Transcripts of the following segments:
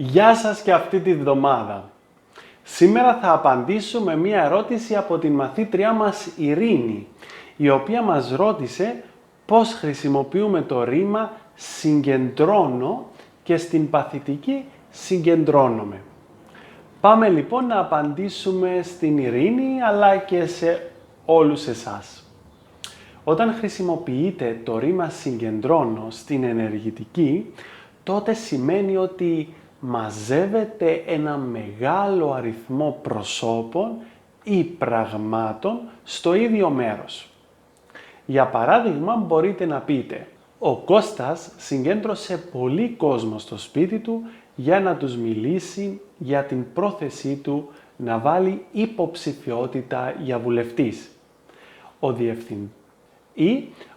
Γεια σας και αυτή τη βδομάδα. Σήμερα θα απαντήσουμε μία ερώτηση από την μαθήτριά μας Ειρήνη, η οποία μας ρώτησε πώς χρησιμοποιούμε το ρήμα συγκεντρώνω και στην παθητική συγκεντρώνομαι. Πάμε λοιπόν να απαντήσουμε στην Ειρήνη αλλά και σε όλους εσάς. Όταν χρησιμοποιείτε το ρήμα συγκεντρώνω στην ενεργητική, τότε σημαίνει ότι μαζεύετε ένα μεγάλο αριθμό προσώπων ή πραγμάτων στο ίδιο μέρος. Για παράδειγμα, μπορείτε να πείτε «Ο Κώστας συγκέντρωσε πολύ κόσμο στο σπίτι του για να τους μιλήσει για την πρόθεσή του να βάλει υποψηφιότητα για βουλευτής».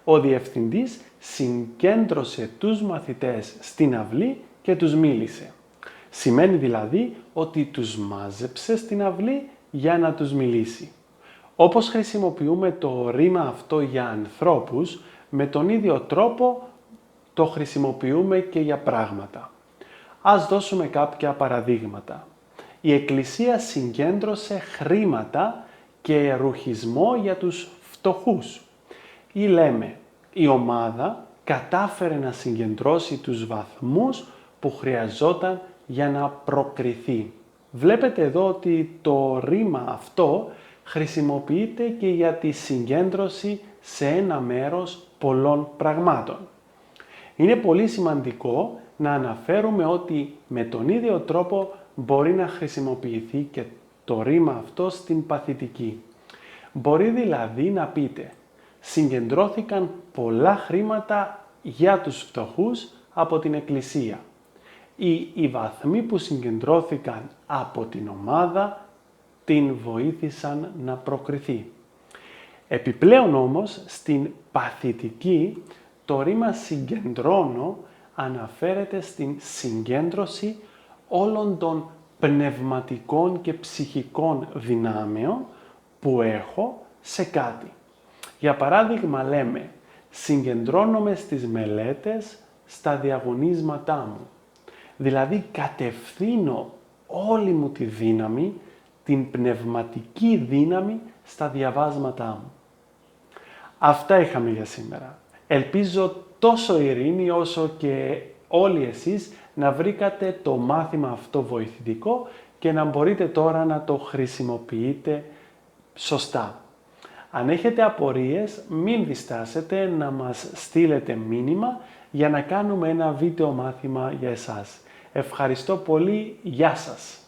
Ο διευθυντής συγκέντρωσε τους μαθητές στην αυλή και τους μίλησε. Σημαίνει δηλαδή ότι τους μάζεψε στην αυλή για να τους μιλήσει. Όπως χρησιμοποιούμε το ρήμα αυτό για ανθρώπους, με τον ίδιο τρόπο το χρησιμοποιούμε και για πράγματα. Ας δώσουμε κάποια παραδείγματα. Η Εκκλησία συγκέντρωσε χρήματα και ρουχισμό για τους φτωχούς. Ή λέμε, η ομάδα κατάφερε να συγκεντρώσει τους βαθμούς που χρειαζόταν για να προκριθεί. Βλέπετε εδώ ότι το ρήμα αυτό χρησιμοποιείται και για τη συγκέντρωση σε ένα μέρος πολλών πραγμάτων. Είναι πολύ σημαντικό να αναφέρουμε ότι με τον ίδιο τρόπο μπορεί να χρησιμοποιηθεί και το ρήμα αυτό στην παθητική. Μπορεί δηλαδή να πείτε «Συγκεντρώθηκαν πολλά χρήματα για τους φτωχούς από την Εκκλησία» ή «Οι βαθμοί που συγκεντρώθηκαν από την ομάδα την βοήθησαν να προκριθεί». Επιπλέον όμως, στην παθητική, το ρήμα συγκεντρώνω αναφέρεται στην συγκέντρωση όλων των πνευματικών και ψυχικών δυνάμεων που έχω σε κάτι. Για παράδειγμα λέμε, συγκεντρώνομαι στις μελέτες, στα διαγωνίσματά μου. Δηλαδή κατευθύνω όλη μου τη δύναμη, την πνευματική δύναμη στα διαβάσματά μου. Αυτά είχαμε για σήμερα. Ελπίζω τόσο η Ειρήνη όσο και όλοι εσείς να βρήκατε το μάθημα αυτό βοηθητικό και να μπορείτε τώρα να το χρησιμοποιείτε σωστά. Αν έχετε απορίες, μην διστάσετε να μας στείλετε μήνυμα για να κάνουμε ένα βίντεο μάθημα για εσάς. Ευχαριστώ πολύ. Γεια σας!